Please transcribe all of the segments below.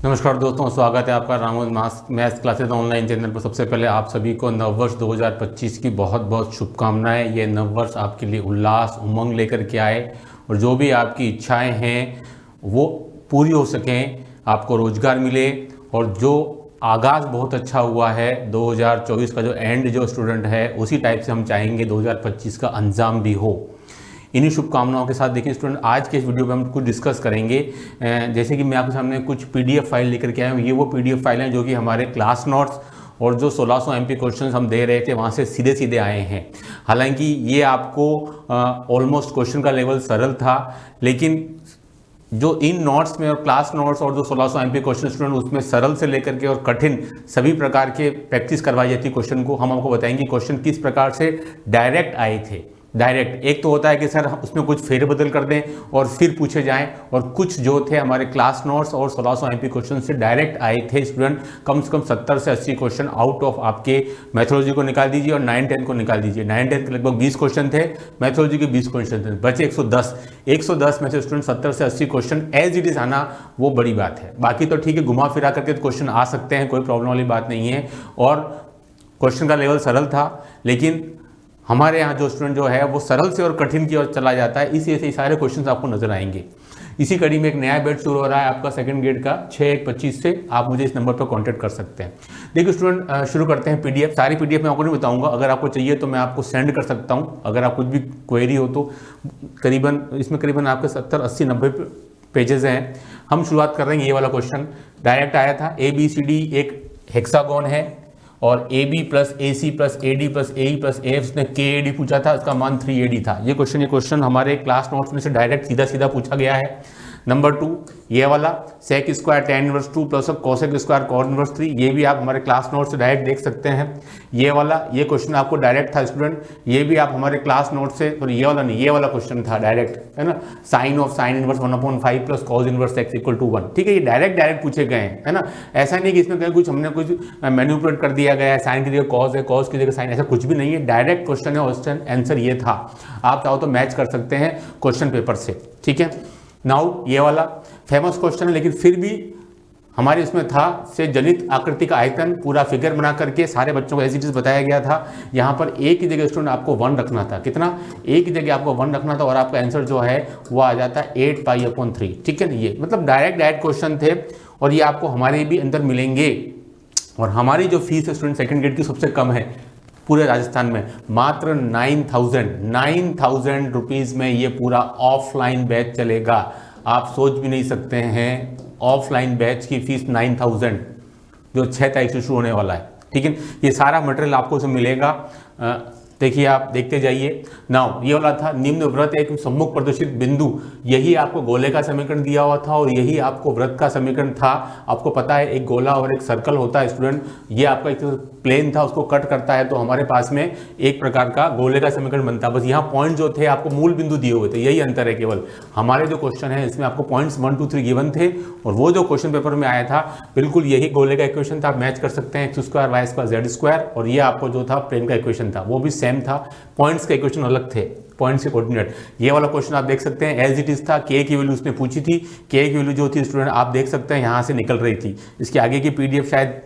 नमस्कार दोस्तों, स्वागत है आपका रामोद मैथ्स क्लासेस ऑनलाइन चैनल पर। सबसे पहले आप सभी को नववर्ष 2025 की बहुत बहुत शुभकामनाएं। ये नववर्ष आपके लिए उल्लास उमंग लेकर के आए और जो भी आपकी इच्छाएं हैं वो पूरी हो सकें, आपको रोजगार मिले और जो आगाज़ बहुत अच्छा हुआ है 2024 का, जो एंड जो स्टूडेंट है उसी टाइप से हम चाहेंगे 2025 का अंजाम भी हो। इन्हीं शुभकामनाओं के साथ देखिए स्टूडेंट, आज के इस वीडियो में हम कुछ डिस्कस करेंगे। जैसे कि मैं आपके सामने कुछ पीडीएफ फाइल लेकर के आया हूँ। ये वो पीडीएफ फाइल हैं जो कि हमारे क्लास नोट्स और जो 1600 एमपी क्वेश्चन हम दे रहे थे वहाँ से सीधे सीधे आए हैं। हालांकि ये आपको ऑलमोस्ट क्वेश्चन का लेवल सरल था, लेकिन जो इन नोट्स में और क्लास नोट्स और जो 1600 एमपी क्वेश्चन स्टूडेंट उसमें सरल से लेकर के और कठिन सभी प्रकार के प्रैक्टिस करवाई जाती है क्वेश्चन को। हम आपको बताएंगे क्वेश्चन किस प्रकार से डायरेक्ट आए थे। डायरेक्ट एक तो होता है कि सर उसमें कुछ फेरबदल कर दें और फिर पूछे जाएं, और कुछ जो थे हमारे क्लास नोट्स और 1600 एमपी क्वेश्चन से डायरेक्ट आए थे स्टूडेंट। कम से कम 70 से 80 क्वेश्चन आउट ऑफ आपके मैथोलॉजी को निकाल दीजिए और 9-10 को निकाल दीजिए। 9-10 के लगभग 20 क्वेश्चन थे, मैथोलॉजी के 20 क्वेश्चन थे, बचे 110 में से स्टूडेंट 70 से 80 क्वेश्चन एज इट इज आना वो बड़ी बात है। बाकी तो ठीक है, घुमा फिरा करके क्वेश्चन आ सकते हैं, कोई प्रॉब्लम वाली बात नहीं है। और क्वेश्चन का लेवल सरल था, लेकिन हमारे यहाँ जो स्टूडेंट जो है वो सरल से और कठिन की ओर चला जाता है, इसी से सारे क्वेश्चंस आपको नजर आएंगे। इसी कड़ी में एक नया बैच शुरू हो रहा है आपका सेकंड ग्रेड का 6-1-25 से। आप मुझे इस नंबर पर कांटेक्ट कर सकते हैं। देखिए स्टूडेंट, शुरू करते हैं। पीडीएफ, सारी पीडीएफ मैं आपको नहीं बताऊंगा, अगर आपको चाहिए तो मैं आपको सेंड कर सकता हूँ। अगर आप कुछ भी क्वेरी हो तो इसमें करीबन आपके 70-80-90 पेजेस हैं। हम शुरुआत कर रहे हैं। ये वाला क्वेश्चन डायरेक्ट आया था। ABCD एक हेक्सागोन है और AB plus AC plus AD plus AE plus AF, उसने KAD पूछा था, इसका मान 3AD था। ये क्वेश्चन हमारे क्लास नोट्स में से डायरेक्ट सीधा पूछा गया है। नंबर 2 ये वाला sec square tan inverse 2 plus cosec square cos inverse 3, ये भी आप हमारे क्लास नोट से डायरेक्ट देख सकते हैं। ये वाला ये क्वेश्चन आपको डायरेक्ट था स्टूडेंट, ये भी आप हमारे क्लास नोट से, और ये वाला नहीं, ये वाला क्वेश्चन था डायरेक्ट, है ना। Sine of sine inverse 1/5 plus cos inverse x equal to 1। ठीक है, ये डायरेक्ट पूछे गए हैं, है ना। ऐसा नहीं कि इसमें कहीं कुछ हमने कुछ मैनिपुलेट कर दिया गया है, साइन की जगह कॉस है, कॉस की जगह साइन, ऐसा कुछ भी नहीं है। डायरेक्ट क्वेश्चन है, आंसर ये था। आप चाहो तो मैच कर सकते हैं क्वेश्चन पेपर से। ठीक है, नाउ ये वाला फेमस क्वेश्चन है, लेकिन फिर भी हमारे इसमें था से जनित आकृति का आयतन पूरा फिगर बना करके सारे बच्चों को एज इट इज बताया गया था। यहाँ पर एक की जगह स्टूडेंट आपको 1 रखना था। कितना? एक की जगह आपको 1 रखना था और आपका आंसर जो है वो आ जाता है 8π/3। ठीक है ना। ये मतलब डायरेक्ट क्वेश्चन थे और ये आपको हमारे भी अंदर मिलेंगे। और हमारी जो फीस है स्टूडेंट सेकंड ग्रेड की सबसे कम है पूरे राजस्थान में, मात्र 9,000 रुपीज़ में ये पूरा ऑफलाइन बैच चलेगा। आप सोच भी नहीं सकते हैं, ऑफलाइन बैच की फीस 9,000, जो 6 तारीख से शुरू होने वाला है। ठीक है, ये सारा मटेरियल आपको उसमें मिलेगा। देखिए, आप देखते जाइए। नाउ ये वाला था निम्न वृत्त एक सम्मुख प्रदर्शित बिंदु, यही आपको गोले का समीकरण दिया हुआ था और यही आपको वृत्त का समीकरण था। आपको पता है एक गोला और एक सर्कल होता है स्टूडेंट, ये आपका एक प्लेन था, उसको कट करता है तो हमारे पास में एक प्रकार का गोले का समीकरण बनता है। बस यहाँ पॉइंट जो थे आपको मूल बिंदु दिए हुए थे, यही अंतर है केवल। हमारे जो क्वेश्चन है इसमें आपको पॉइंट्स 1 2 3 गिवन थे और वो जो क्वेश्चन पेपर में आया था बिल्कुल यही गोले का इक्वेशन था। आप मैच कर सकते हैं, x² y² z², और ये आपको जो था प्लेन का इक्वेशन था वो भी सेम था। पॉइंट्स का इक्वेशन अलग थे, पॉइंट्स के कोऑर्डिनेट। ये वाला क्वेश्चन आप देख सकते हैं एज इट इज था। k की वैल्यू उसने पूछी थी, k की वैल्यू जो थी स्टूडेंट आप देख सकते हैं यहाँ से निकल रही थी। इसके आगे की पीडीएफ शायद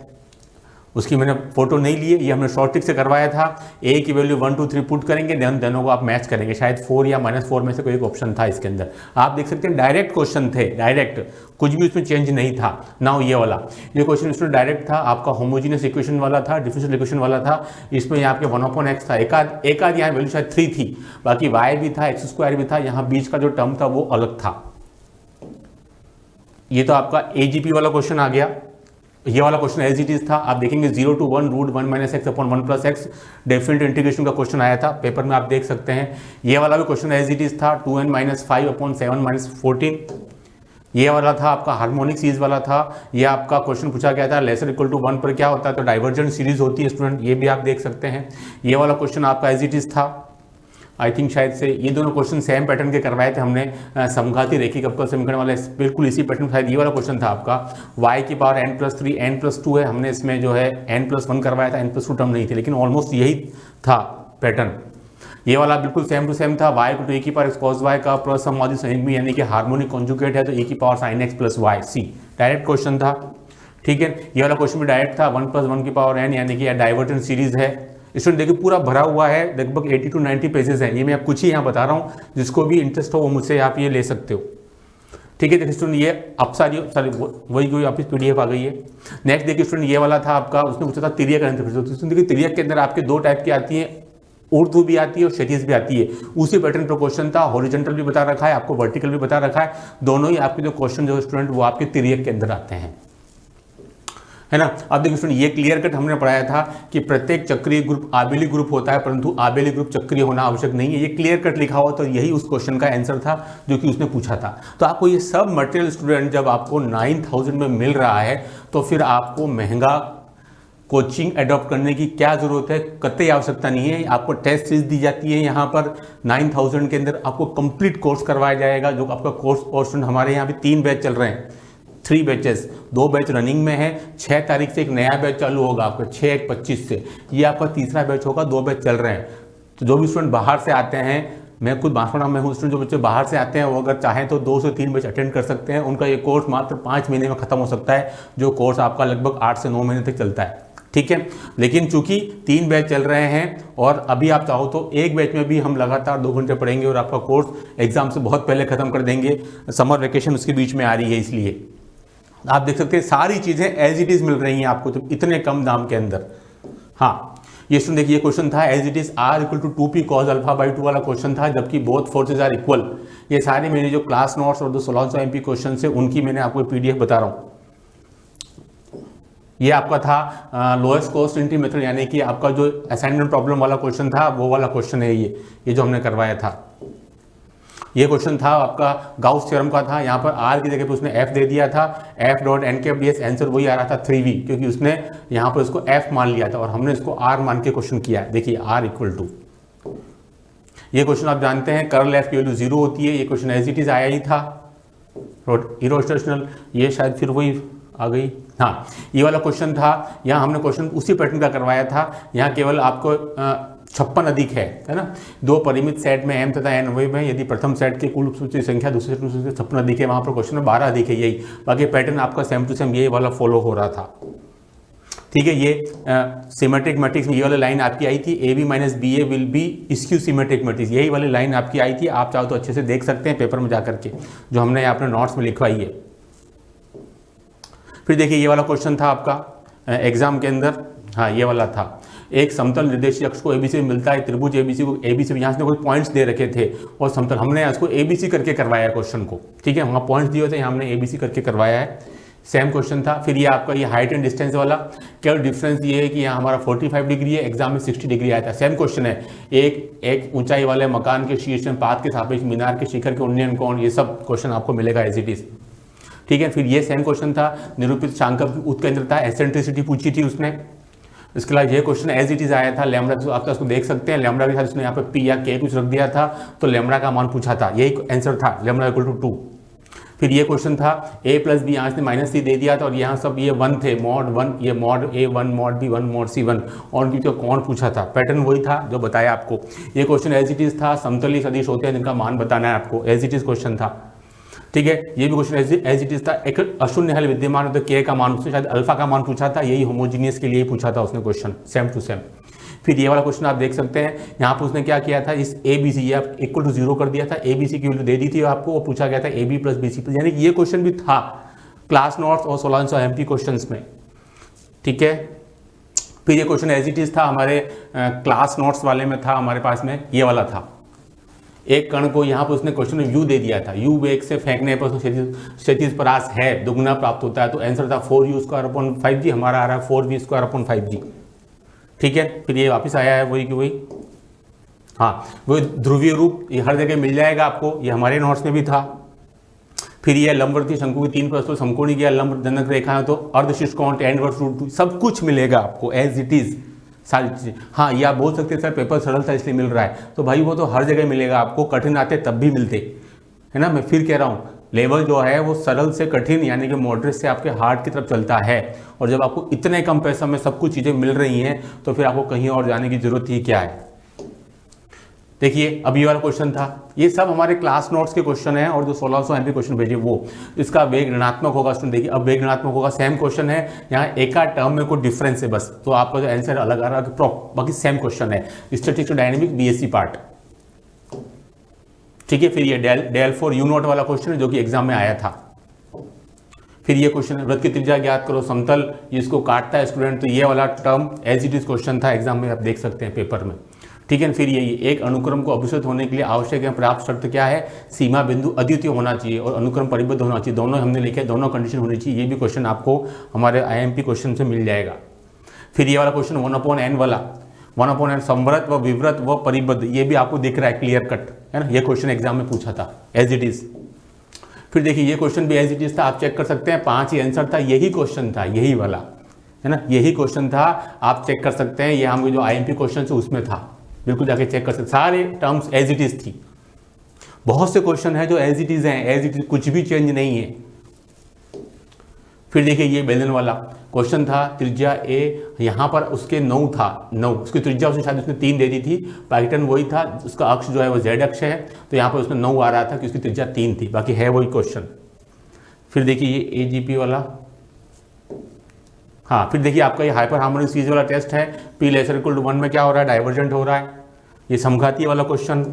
उसकी मैंने फोटो नहीं ली है, ये हमने शॉर्ट ट्रिक से करवाया था। a की वैल्यू 1 2 3 पुट करेंगे, दोनों को आप मैच करेंगे। शायद 4 या -4 में से कोई एक ऑप्शन था इसके अंदर। आप देख सकते हैं डायरेक्ट क्वेश्चन थे, डायरेक्ट, कुछ भी उसमें चेंज नहीं था। नाउ ये वाला ये क्वेश्चन इसमें डायरेक्ट था, आपका होमोजीनियस इक्वेशन वाला था, डिफरेंशियल इक्वेशन वाला था। इसमें आपके 1/x था, एक आध यहाँ वैल्यू शायद 3 थी, बाकी y भी था, x² भी था। यहाँ बीच का जो टर्म था वो अलग था। ये तो आपका AGP वाला क्वेश्चन आ गया। ये वाला क्वेश्चन एज इट इज था। आप देखेंगे 0 to 1 √1 - x/1 + x definite integration का क्वेश्चन आया था पेपर में, आप देख सकते हैं। ये वाला भी क्वेश्चन एज इट इज था 2n - 5/7 - 14। ये वाला था आपका हार्मोनिक सीरीज वाला था। ये आपका क्वेश्चन पूछा गया था लेसर इक्वल टू 1 पर क्या होता है, तो डाइवर्जेंट सीरीज होती है स्टूडेंट, ये भी आप देख सकते हैं। ये वाला क्वेश्चन आपका एज इट इज था। आई थिंक शायद से ये दोनों क्वेश्चन सेम पैटर्न के करवाए थे हमने, समघाती रेखिक अवकल समीकरण वाले, बिल्कुल इसी पैटर्न। शायद ये वाला क्वेश्चन था आपका y की पावर n+3 n+2 है, हमने इसमें जो है n+1 करवाया था, n+2 टर्म नहीं थी, लेकिन ऑलमोस्ट यही था पैटर्न। ये वाला बिल्कुल सेम टू सेम था, y e की पावर x cos y का प्लस समवादी संयुग्मी यानी कि हार्मोनिक कॉन्जुगेट है तो e की power sin x + y c। Direct question था, ठीक है। ये वाला क्वेश्चन भी डायरेक्ट था, 1+1n यानी कि डाइवर्जेंट सीरीज है। स्टूडेंट देखिए पूरा भरा हुआ है, लगभग 80 to 90 पेजेस हैं। ये मैं कुछ ही यहाँ बता रहा हूँ, जिसको भी इंटरेस्ट हो वो मुझसे आप ये ले सकते हो, ठीक है। देखिए स्टूडेंट ये अब सारी वही आपकी PDF आ गई है। नेक्स्ट देखिए स्टूडेंट ये वाला था आपका, उसने पूछा था तिर्यक का इंटरप्रिटेशन। देखिए तिर्यक के अंदर आपके 2 टाइप की आती है, उर्दू भी आती है और क्षैतिज भी आती है। उसी पैटर्न पर क्वेश्चन था, हॉरिजॉन्टल भी बता रखा है आपको, वर्टिकल भी बता रखा है। दोनों ही आपके जो क्वेश्चन जो स्टूडेंट वो आपके तिर्यक के अंदर आते हैं, है ना। अब देखिए स्टूडेंट ये क्लियर कट हमने पढ़ाया था कि प्रत्येक चक्रीय ग्रुप आबेली ग्रुप होता है, परंतु आबेली ग्रुप चक्रीय होना आवश्यक नहीं है। ये क्लियर कट लिखा हुआ, तो यही उस क्वेश्चन का आंसर था जो कि उसने पूछा था। तो आपको ये सब मटेरियल स्टूडेंट जब आपको 9000 में मिल रहा है, तो फिर आपको महंगा कोचिंग एडॉप्ट करने की क्या जरूरत है, कतई आवश्यकता नहीं है। आपको टेस्ट फीस दी जाती है यहाँ पर 9000 के अंदर आपको कंप्लीट कोर्स करवाया जाएगा। जो आपका कोर्स और स्टूडेंट हमारे यहाँ भी 3 बैच चल रहे हैं, 3 बैचेस, 2 बैच रनिंग में है। 6 तारीख से एक नया बैच चालू होगा आपका 6/1/25 से, ये आपका तीसरा बैच होगा। 2 बैच चल रहे हैं। तो जो भी स्टूडेंट बाहर से आते हैं, मैं खुद बांसवाड़ा में हूँ स्टूडेंट, जो बच्चे बाहर से आते हैं वो अगर चाहें तो 2 से 3 बैच अटेंड कर सकते हैं। उनका ये कोर्स मात्र 5 महीने में खत्म हो सकता है, जो कोर्स आपका लगभग 8 से 9 महीने तक चलता है, ठीक है। लेकिन चूंकि 3 बैच चल रहे हैं और अभी आप चाहो तो एक बैच में भी हम लगातार 2 घंटे पढ़ेंगे और आपका कोर्स एग्जाम से बहुत पहले खत्म कर देंगे। समर वेकेशन उसके बीच में आ रही है, इसलिए आप देख सकते हैं सारी चीजें एज इट इज मिल रही हैं आपको, तो इतने कम दाम के अंदर। हाँ ये सुन देखिए, ये क्वेश्चन था as it is R=2p cos α/2 वाला क्वेश्चन था, जबकि बोथ फोर्सेज आर इक्वल। ये सारे मेरे जो क्लास नोट्स और जो 1600 MP क्वेश्चन है उनकी मैंने आपको PDF बता रहा हूँ। ये आपका था लोएस्ट कॉस्ट एंट्री मेथड, यानी कि आपका जो असाइनमेंट प्रॉब्लम वाला क्वेश्चन था वो वाला क्वेश्चन है ये जो हमने करवाया था। ये क्वेश्चन था आपका गाउस थ्योरम का था। यहाँ पर R की जगह पे उसने F दे दिया था, F.n(ds), आंसर वही आ रहा था 3v, क्योंकि उसने यहाँ पर इसको F मान लिया था और हमने इसको R मान के क्वेश्चन किया है। देखिए R=, ये क्वेश्चन आप जानते हैं कर्ल F की वैल्यू 0 होती है। ये क्वेश्चन एज इट इज आया ही था, इरोटेशनल, ये शायद फिर वही आ गई। हाँ ये वाला क्वेश्चन था, यहाँ हमने क्वेश्चन उसी पैटर्न का करवाया था। यहाँ केवल आपको 56 अधिक है ना। 2 परिमित सेट में m तथा n अवयव में, यदि प्रथम सेट के कुल सूची संख्या दूसरे सेट में 56 अधिक है, वहाँ पर क्वेश्चन में 12 अधिक है। यही बाकी पैटर्न आपका सेम टू सेम यही वाला फॉलो हो रहा था, ठीक है। ये सिमेट्रिक मैट्रिक्स में ये वाली लाइन आपकी आई थी, AB - BA will be skew symmetric matrix, यही वाली लाइन आपकी आई थी। आप चाहो तो अच्छे से देख सकते हैं पेपर में जाकर के, जो हमने अपने नोट्स में लिखवाई है। फिर देखिए ये वाला क्वेश्चन था आपका एग्जाम के अंदर। हाँ ये वाला था, एक समतल निर्देशीय अक्ष को ABC मिलता है, त्रिभुज ABC को ABC, यहाँ से कोई पॉइंट्स दे रखे थे और समतल, हमने इसको ABC करके करवाया क्वेश्चन को, ठीक है। वहाँ पॉइंट्स दिए थे, यहाँ हमने ABC करके करवाया है। सेम क्वेश्चन था। फिर ये आपका ये हाइट एंड डिस्टेंस वाला, केवल डिफरेंस ये है कि यहाँ हमारा 45 डिग्री है, एग्जाम में 60 डिग्री आया था। सेम क्वेश्चन है, एक ऊंचाई वाले मकान के शीर्ष में पात के सापेक्ष मीनार के शिखर के उन्नयन कोण, ये सब क्वेश्चन आपको मिलेगा एज इट इज, ठीक है। फिर ये सेम क्वेश्चन था, निरूपित शांकव की उत्केंद्रता एसेंट्रिसिटी पूछी थी उसने। इसके अलावा ये क्वेश्चन एज इट इज आया था, लैम्बडा, आप तो उसको देख सकते हैं, लैम्बडा के साथ उसने यहाँ पे P या K कुछ रख दिया था, तो लैम्बडा का मान पूछा था, यही आंसर था, लैम्बडा = 2। फिर ये क्वेश्चन था A + B, यहाँ से -C दे दिया था और यहाँ सब ये 1 थे, mod 1, ये mod A1, mod B1, mod C1, और उनकी जो कौन पूछा था, पैटर्न वही था जो बताया आपको। ये क्वेश्चन एज इट इज था, समतली सदिश होते हैं जिनका मान बताना है आपको, एज इट इज क्वेश्चन था, ठीक है। ये भी क्वेश्चन एज इट इज था। एक अशून्य हल विद्यमान हो तो K का मान, उसने शायद अल्फा का मान पूछा था, यही होमोजीनियस के लिए पूछा था उसने क्वेश्चन, सेम टू सेम। फिर ये वाला क्वेश्चन आप देख सकते हैं, यहाँ पर उसने क्या किया था, इस ABC ये आप =0 कर दिया था, ABC की वैल्यू दे दी थी आपको, वो पूछा गया था AB + BC, यानी कि ये क्वेश्चन भी था क्लास नोट्स और 1600 MP क्वेश्चन में, ठीक है। फिर ये क्वेश्चन एज इट इज था, हमारे क्लास नोट्स वाले में था हमारे पास में, ये वाला था। एक कण को यहाँ पर उसने क्वेश्चन में U दे दिया था, U वेग से फेंकने पर क्षैतिज परास है दुगना प्राप्त होता है, तो आंसर था 4u²/5g, हमारा आ रहा है 4v²/5g, ठीक है। फिर ये वापस आया है वही कि वही, हाँ वही ध्रुवीय रूप, ये हर जगह मिल जाएगा आपको, ये हमारे नोट्स में भी था। फिर ये लंबवर्ती शंकु की 3 प्रस्तुत समकोणीय या लंब जनक रेखा है, तो अर्धशिष्ट कोण tan √2, सब कुछ मिलेगा आपको एज इट इज, सारी चीजें। हाँ ये आप बोल सकते हैं सर पेपर सरल था इसलिए मिल रहा है, तो भाई वो तो हर जगह मिलेगा आपको, कठिन आते तब भी मिलते, है ना। मैं फिर कह रहा हूँ, लेवल जो है वो सरल से कठिन यानी कि मॉडरेट से आपके हार्ड की तरफ चलता है, और जब आपको इतने कम पैसा में सब कुछ चीज़ें मिल रही हैं तो फिर आपको कहीं और जाने की जरूरत ही क्या है। देखिए अब ये वाला क्वेश्चन था, ये सब हमारे क्लास नोट्स के क्वेश्चन है और जो 1600 एमपी क्वेश्चन भेजे वो, इसका वेग ऋणात्मक होगा स्टूडेंट। देखिए अब वेग ऋणात्मक होगा, सेम क्वेश्चन है, यहाँ एक आध टर्म में कोई डिफरेंस है बस, तो आपका जो आंसर अलग आ रहा है, बाकी सेम क्वेश्चन है। स्टैटिस्टिक्स डायनेमिक बीएससी पार्ट, ठीक है। फिर ये डेल फॉर यू नॉट वाला क्वेश्चन है जो कि एग्जाम में आया था। फिर ये क्वेश्चन है वृत्त की त्रिज्या ज्ञात करो समतल, ये इसको काटता है स्टूडेंट, तो ये वाला term as it is question था एग्जाम में, आप देख सकते हैं पेपर में, ठीक है। फिर ये एक अनुक्रम को अभिष्ट होने के लिए आवश्यक है पर्याप्त शर्त क्या है, सीमा बिंदु अद्वितीय होना चाहिए और अनुक्रम परिबद्ध होना चाहिए, दोनों हमने लिखे, दोनों कंडीशन होनी चाहिए। ये भी क्वेश्चन आपको हमारे आईएमपी क्वेश्चन से मिल जाएगा। फिर ये वाला क्वेश्चन 1/n वाला, 1/n संवृत व विवृत व परिबद्ध, ये भी आपको दिख रहा है क्लियर कट, है ना, ये क्वेश्चन एग्जाम में पूछा था एज इट इज। फिर देखिए ये क्वेश्चन भी एज इट इज था, आप चेक कर सकते हैं, 5 ही आंसर था, यही क्वेश्चन था, यही वाला, है ना, यही क्वेश्चन था, आप चेक कर सकते हैं, ये हमारे जो आईएमपी क्वेश्चन है उसमें था, बिल्कुल जाके चेक कर सकते, सारे टर्म्स एज इट इज थी। बहुत से क्वेश्चन है जो एज इट इज हैं, एज इट इज, कुछ भी चेंज नहीं है। फिर देखिए ये बेलन वाला क्वेश्चन था, त्रिज्या ए, यहाँ पर उसके 9 था, 9 उसकी त्रिज्या उसने शायद उसने 3 दे दी थी, पैटर्न वही था, उसका अक्ष जो है वो जेड अक्ष है, तो यहाँ पर उसमें 9 आ रहा था कि उसकी त्रिज्या 3 थी, बाकी है वही क्वेश्चन। फिर देखिए ये एजीपी वाला, हाँ फिर देखिए आपका ये हाइपर हार्मोनिक सीरीज वाला टेस्ट है, पी लेसर इक्वल टू 1 में क्या हो रहा है, डाइवर्जेंट हो रहा है, ये समघातीय वाला क्वेश्चन।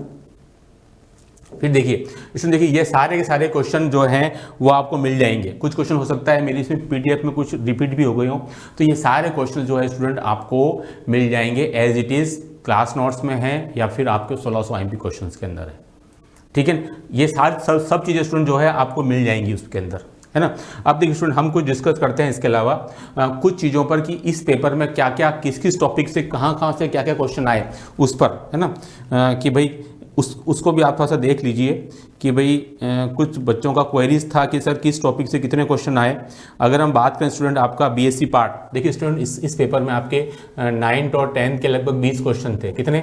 फिर देखिए इसमें देखिए ये सारे के सारे क्वेश्चन जो हैं वो आपको मिल जाएंगे, कुछ क्वेश्चन हो सकता है मेरी इसमें पीडीएफ में कुछ रिपीट भी हो गए हो, तो ये सारे क्वेश्चन जो है स्टूडेंट आपको मिल जाएंगे as it is, class notes में है या फिर आपके 1600 आईएमपी क्वेश्चन के अंदर है, ठीक है। ये सारी सब चीज़ें स्टूडेंट जो है आपको मिल जाएंगी उसके अंदर, है ना। अब देखिए स्टूडेंट हम कुछ डिस्कस करते हैं इसके अलावा कुछ चीज़ों पर कि इस पेपर में क्या क्या किस किस टॉपिक से कहाँ से क्या क्या क्वेश्चन आए उस पर, है ना, कि भाई उसको भी आप थोड़ा सा देख लीजिए कि भाई कुछ बच्चों का क्वेरीज था कि सर किस टॉपिक से कितने क्वेश्चन आए। अगर हम बात करें स्टूडेंट आपका बीएससी पार्ट, देखिए स्टूडेंट इस पेपर में आपके 9th और 10th के लगभग 20 क्वेश्चन थे, कितने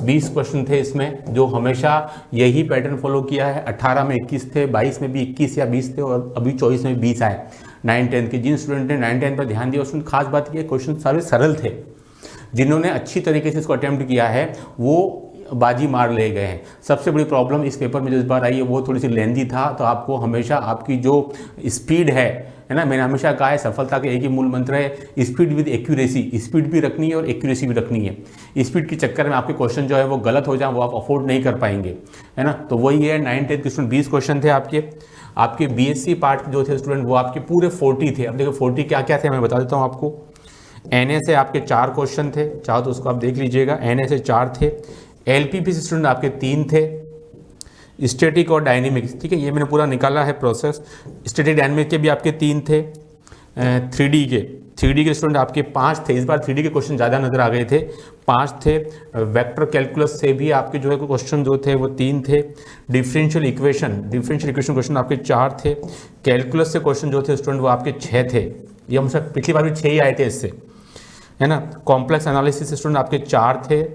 20 क्वेश्चन थे इसमें, जो हमेशा यही पैटर्न फॉलो किया है। 18 में 21 थे, 22 में भी 21 या 20 थे और अभी 24 में 20 आए 9th-10th के। जिन स्टूडेंट ने 9th-10th पर ध्यान दिया उसमें खास बात ये क्वेश्चन सारे सरल थे, जिन्होंने अच्छी तरीके से इसको अटेम्प्ट किया है वो बाजी मार ले गए हैं। सबसे बड़ी प्रॉब्लम इस पेपर में जो इस बार आई है वो थोड़ी सी लेंदी था, तो आपको हमेशा आपकी जो स्पीड है ना, मैंने हमेशा कहा है सफलता का एक ही मूल मंत्र है स्पीड विद एक्यूरेसी, स्पीड भी रखनी है और एक्यूरेसी भी रखनी है। स्पीड के चक्कर में आपके क्वेश्चन जो है वो गलत हो जाए, वो आप अफोर्ड नहीं कर पाएंगे, है ना। तो वही है 9th-10th के स्टूडेंट 20 क्वेश्चन थे आपके बीएससी पार्ट जो थे स्टूडेंट वो आपके पूरे 40 थे। अब देखो 40 क्या क्या थे मैं बता देता हूँ आपको। एनए से आपके 4 क्वेश्चन थे, चाहो तो उसको आप देख लीजिएगा, एनए से 4 थे, एलपीपी से स्टूडेंट आपके 3 थे, स्टैटिक और डायनेमिक्स, ठीक है, ये मैंने पूरा निकाला है प्रोसेस। स्टैटिक डायनेमिक के भी आपके 3 थे, 3D के स्टूडेंट आपके 5 थे। इस बार 3D के क्वेश्चन ज़्यादा नजर आ गए थे, 5 थे। वेक्टर कैलकुलस से भी आपके जो है क्वेश्चन जो थे वो 3 थे। डिफरेंशियल इक्वेशन क्वेश्चन आपके 4 थे। कैलकुलस से क्वेश्चन जो थे स्टूडेंट वो आपके 6 थे, ये हम सब पिछली बार भी 6 ही आए थे इससे, है ना। कॉम्प्लेक्स एनालिसिस स्टूडेंट आपके 4 थे,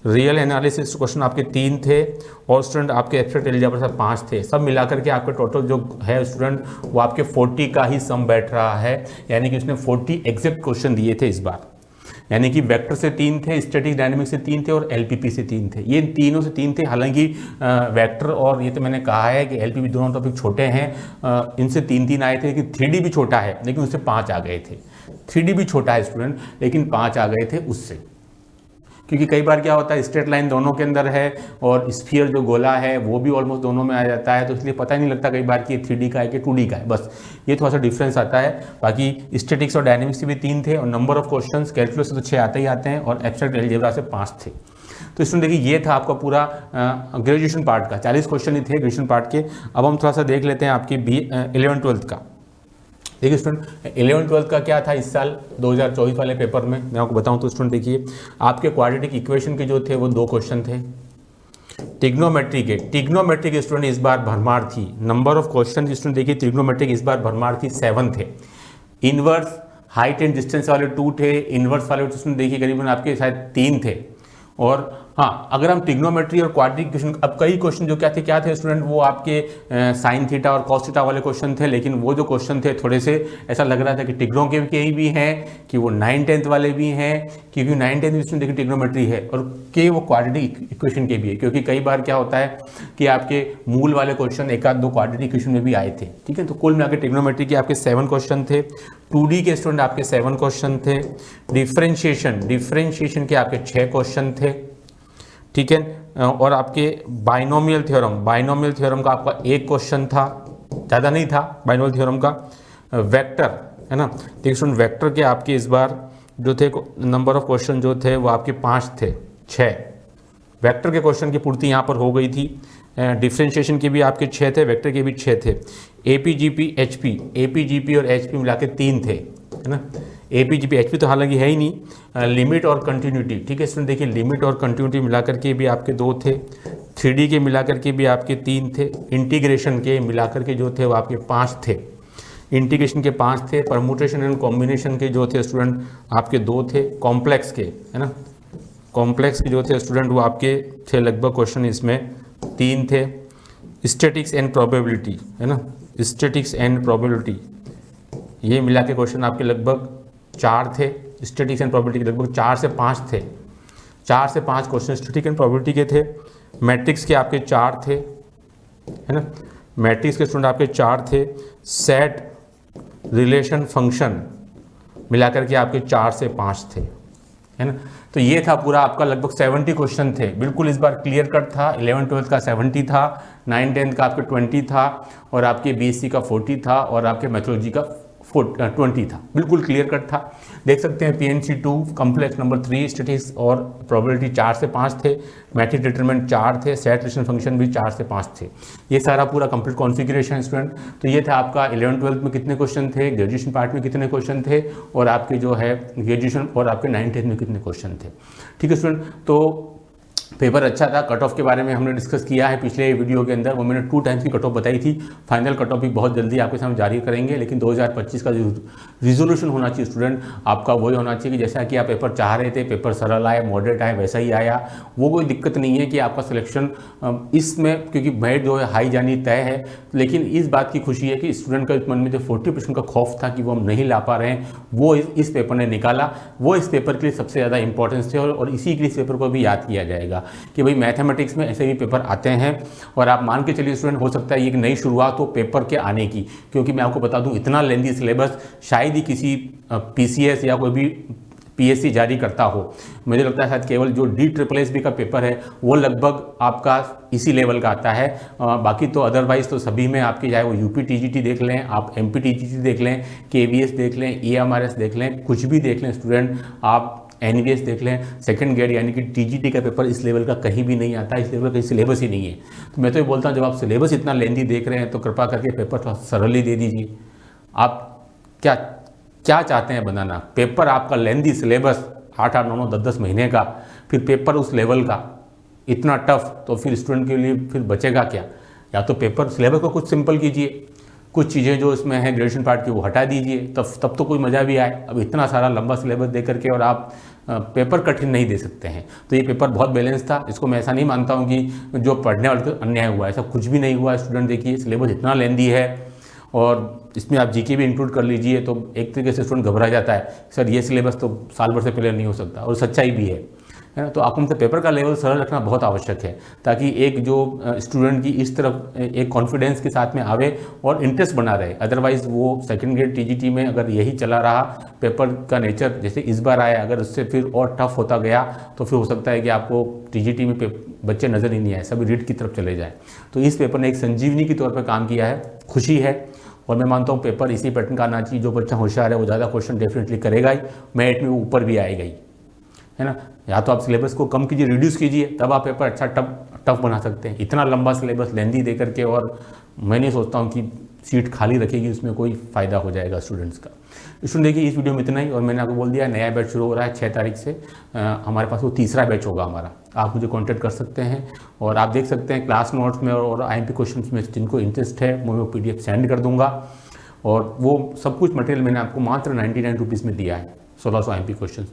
रियल एनालिसिस क्वेश्चन आपके 3 थे और स्टूडेंट आपके एब्स्ट्रैक्ट एल्जेब्रा से 5 थे। सब मिलाकर के आपके टोटल जो है स्टूडेंट वो आपके 40 का ही सम बैठ रहा है, यानी कि उसने 40 एग्जैक्ट क्वेश्चन दिए थे इस बार, यानी कि वेक्टर से 3 थे, स्टैटिक डायनेमिक्स से 3 थे और एलपीपी से 3 थे। ये तीनों से 3 थे, हालांकि वेक्टर और ये तो मैंने कहा है कि एलपीपी दोनों टॉपिक छोटे हैं, इनसे 3 आए थे, लेकिन 3D भी छोटा है लेकिन उससे 5 आ गए थे। 3D भी छोटा है स्टूडेंट लेकिन 5 आ गए थे उससे, क्योंकि कई बार क्या होता है स्ट्रेट लाइन दोनों के अंदर है और स्फीयर जो गोला है वो भी ऑलमोस्ट दोनों में आ जाता है, तो इसलिए पता ही नहीं लगता कई बार कि ये 3D का है कि 2D का है, बस ये थोड़ा सा डिफरेंस आता है। बाकी स्टैटिक्स और डायनेमिक्स से भी 3 थे और नंबर ऑफ क्वेश्चंस कैलकुलस से तो 6 आते ही आते हैं और एब्स्ट्रैक्ट एल्जेब्रा से 5 थे। तो इसमें देखिए ये था आपका पूरा ग्रेजुएशन पार्ट का, 40 क्वेश्चन ही थे ग्रेजुएशन पार्ट के। अब हम थोड़ा सा देख लेते हैं आपकी 11th-12th का। देखिए स्टूडेंट 11th-12th का क्या था इस साल 2024 वाले पेपर में, मैं आपको बताऊं तो स्टूडेंट देखिए आपके क्वाड्रेटिक इक्वेशन के जो थे वो 2 क्वेश्चन थे। ट्रिग्नोमेट्री के स्टूडेंट इस बार भरमार थी, नंबर ऑफ क्वेश्चन स्टूडेंट देखिए ट्रिग्नोमेट्री इस बार भरमार थी, 7 थे। इनवर्स हाइट एंड डिस्टेंस वाले 2 थे, इनवर्स वाले स्टूडेंट देखिए करीबन आपके शायद 3 थे और हाँ, अगर हम ट्रिग्नोमेट्री और क्वाड्रेटिक इक्वेशन, अब कई क्वेश्चन जो क्या थे स्टूडेंट, वो आपके साइन थीटा और कॉस थीटा वाले क्वेश्चन थे, लेकिन वो जो क्वेश्चन थे थोड़े से ऐसा लग रहा था कि ट्रिग्नो के भी हैं, कि वो 9-10 वाले भी हैं, क्योंकि 9-10 में देखिए ट्रिग्नोमेट्री है, और कि वो क्वाड्रेटिक इक्वेशन के भी है, क्योंकि कई बार क्या होता है कि आपके मूल वाले क्वेश्चन एक आध दो क्वाड्रेटिक इक्वेशन में भी आए थे। ठीक है, तो कुल मिलाकर ट्रिग्नोमेट्री के आपके 7 क्वेश्चन थे, 2D के स्टूडेंट आपके 7 क्वेश्चन थे, डिफरेंशिएशन के आपके 6 क्वेश्चन थे। ठीक है, और आपके बाइनोमियल थ्योरम का आपका 1 क्वेश्चन था, ज़्यादा नहीं था बाइनोमियल थ्योरम का। वेक्टर है ना, देखिए स्टूडेंट वेक्टर के आपके इस बार जो थे नंबर ऑफ क्वेश्चन जो थे वो आपके 5 थे, 6 वेक्टर के क्वेश्चन की पूर्ति यहाँ पर हो गई थी। डिफरेंशिएशन के भी आपके 6 थे, वेक्टर के भी 6 थे। एपीजीपी और एचपी मिला के 3 थे, है ना। एपीजीपी एचपी तो हालांकि है ही नहीं। लिमिट और कंटिन्यूटी, ठीक है स्टूडेंट, देखिए लिमिट और कंटिन्यूटी मिलाकर के भी आपके 2 थे, 3D के मिलाकर के भी आपके 3 थे, इंटीग्रेशन के मिलाकर के जो थे वो आपके 5 थे, इंटीग्रेशन के 5 थे, परमुटेशन एंड कॉम्बिनेशन के जो थे स्टूडेंट आपके 2 थे, कॉम्प्लेक्स के, है ना, कॉम्प्लेक्स के जो थे स्टूडेंट वो आपके थे लगभग क्वेश्चन इसमें 3 थे। स्टैटिक्स एंड प्रोबेबिलिटी, है ना, स्टैटिक्स एंड प्रोबेबिलिटी ये मिला के क्वेश्चन आपके लगभग 4 थे। स्टैटिक्स एंड प्रोबेबिलिटी के लगभग 4 से 5 थे, 4 से 5 क्वेश्चन स्टैटिक एंड प्रोबेबिलिटी के थे। मैट्रिक्स के आपके 4 थे, है ना, मैट्रिक्स के स्टूडेंट आपके 4 थे। सेट रिलेशन फंक्शन मिलाकर के आपके 4 से 5 थे, है ना। तो ये था पूरा आपका लगभग 70 क्वेश्चन थे, बिल्कुल इस बार क्लियर कट था। 11-12 का 70 था, 9-10 का आपके 20 था, और आपके बीएससी का 40 था, और आपके मैथोलॉजी का 20 था, बिल्कुल क्लियर कट था। देख सकते हैं PNC 2 कॉम्प्लेक्स नंबर 3 स्टैटिक्स और प्रोबेबिलिटी 4 से 5 थे, मैट्रिक्स डिटरमिनेंट 4 थे, सेट रिलेशन फंक्शन भी 4 से 5 थे। ये सारा पूरा कंप्लीट कॉन्फ़िगरेशन स्टूडेंट। तो ये था आपका 11-12 में कितने क्वेश्चन थे, ग्रेजुएशन पार्ट में कितने क्वेश्चन थे, और आपके जो है ग्रेजुएशन और आपके 9-10 में कितने क्वेश्चन थे। ठीक है स्टूडेंट, तो पेपर अच्छा था। कट ऑफ के बारे में हमने डिस्कस किया है पिछले वीडियो के अंदर, वो मैंने 2 टाइम्स की कट ऑफ बताई थी। फाइनल कट ऑफ भी बहुत जल्दी आपके सामने जारी करेंगे, लेकिन 2025 का जो रिजोल्यूशन होना चाहिए स्टूडेंट आपका वही होना चाहिए कि जैसा कि आप पेपर चाह रहे थे, पेपर सरल आए, मॉडरेट आए, वैसा ही आया। वो कोई दिक्कत नहीं है कि आपका सिलेक्शन इसमें, क्योंकि मेरिट जो है हाई जानी तय है, लेकिन इस बात की खुशी है कि स्टूडेंट के मन में जो 40% का खौफ था कि वो हम नहीं ला पा रहे हैं, वो इस पेपर ने निकाला। वो इस पेपर के लिए सबसे ज़्यादा इंपॉर्टेंस थे, और इसी के लिए इस पेपर को भी याद किया जाएगा कि भाई मैथमेटिक्स में ऐसे भी पेपर आते हैं। और आप मान के चलिए स्टूडेंट, हो सकता है ये एक नई शुरुआत हो पेपर के आने की, क्योंकि मैं आपको बता दूं इतना लेंदी सिलेबस शायद ही किसी PCS या कोई भी PSC जारी करता हो। मुझे लगता है शायद केवल जो DSSS का पेपर है वो लगभग आपका इसी लेवल का आता है। बाकी तो अदरवाइज तो सभी में आपकी, चाहे वो UP TGT देख लें, आप MP TGT देख लें, KVS देख लें, EMRS देख लें, कुछ भी देख लें स्टूडेंट, आप NVS देख लें, सेकंड ग्रेड यानी कि TGT का पेपर इस लेवल का कहीं भी नहीं आता, इस लेवल का सिलेबस ही नहीं है। तो मैं तो ये बोलता हूँ, जब आप सिलेबस इतना लेंदी देख रहे हैं तो कृपा करके पेपर थोड़ा सरल ही दे दीजिए। आप क्या चाहते हैं बनाना? पेपर आपका लेंदी सिलेबस 8-8, 9-9, 10-10 महीने का, फिर पेपर उस लेवल का इतना टफ, तो फिर स्टूडेंट के लिए फिर बचेगा क्या? या तो पेपर सिलेबस को कुछ सिंपल कीजिए, कुछ चीज़ें जो इसमें हैं ग्रेजुएशन पार्ट की वो हटा दीजिए, तब तो कोई मज़ा भी आए। अब इतना सारा लंबा सिलेबस दे करके और आप पेपर कठिन नहीं दे सकते हैं। तो ये पेपर बहुत बैलेंस था, इसको मैं ऐसा नहीं मानता हूँ कि जो पढ़ने वाले को अन्याय हुआ, ऐसा कुछ भी नहीं हुआ। स्टूडेंट देखिए सिलेबस इतना लेंदी है, और इसमें आप GK भी इंक्लूड कर लीजिए, तो एक तरीके से स्टूडेंट घबरा जाता है, सर ये सिलेबस तो साल भर से पहले नहीं हो सकता, और सच्चाई भी है ना। तो आपको मतलब पेपर का लेवल सरल रखना बहुत आवश्यक है, ताकि एक जो स्टूडेंट की इस तरफ एक कॉन्फिडेंस के साथ में आवे और इंटरेस्ट बना रहे। अदरवाइज़ वो सेकंड ग्रेड TGT में अगर यही चला रहा, पेपर का नेचर जैसे इस बार आया, अगर उससे फिर और टफ होता गया, तो फिर हो सकता है कि आपको TGT में बच्चे नज़र ही नहीं आए, सभी रीट की तरफ चले जाए। तो इस पेपर ने एक संजीवनी के तौर पर काम किया है, खुशी है। और मैं मानता हूँ पेपर इसी पैटर्न का आना चाहिए। जो बच्चा होशियार है वो ज़्यादा क्वेश्चन डेफिनेटली करेगा ही, मेरिट में वो ऊपर भी आएगा ही, है ना। या तो आप सिलेबस को कम कीजिए, रिड्यूस कीजिए, तब आप पेपर अच्छा टफ बना सकते हैं। इतना लंबा सिलेबस लेंदी दे करके, और मैं नहीं सोचता हूँ कि सीट खाली रखेगी उसमें कोई फ़ायदा हो जाएगा स्टूडेंट्स का। स्टूडेंट देखिए इस वीडियो में इतना ही, और मैंने आपको बोल दिया नया बैच शुरू हो रहा है 6 तारीख से। हमारे पास वो तीसरा बैच होगा हमारा। आप मुझे कॉन्टैक्ट कर सकते हैं, और आप देख सकते हैं क्लास नोट्स में और IMP क्वेश्चन में जिनको इंटरेस्ट है मैं वो PDF सेंड कर दूँगा। और वो सब कुछ मटेरियल मैंने आपको मात्र 99 रुपीज़ में दिया है, 1600 IMP क्वेश्चन।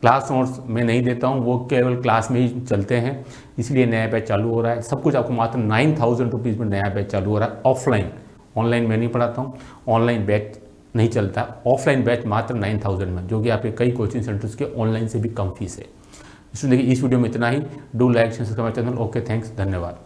क्लास नोट्स मैं नहीं देता हूँ, वो केवल क्लास में ही चलते हैं, इसलिए नया बैच चालू हो रहा है। सब कुछ आपको मात्र 9,000 रुपीज़ में नया बैच चालू हो रहा है ऑफलाइन। ऑनलाइन मैं नहीं पढ़ाता हूँ, ऑनलाइन बैच नहीं चलता, ऑफलाइन बैच मात्र 9,000 में, जो कि आपके कई कोचिंग सेंटर्स के ऑनलाइन से भी कम फीस है। इसलिए देखिए इस वीडियो में इतना ही। Do like share subscribe my channel. Okay, thanks, धन्यवाद।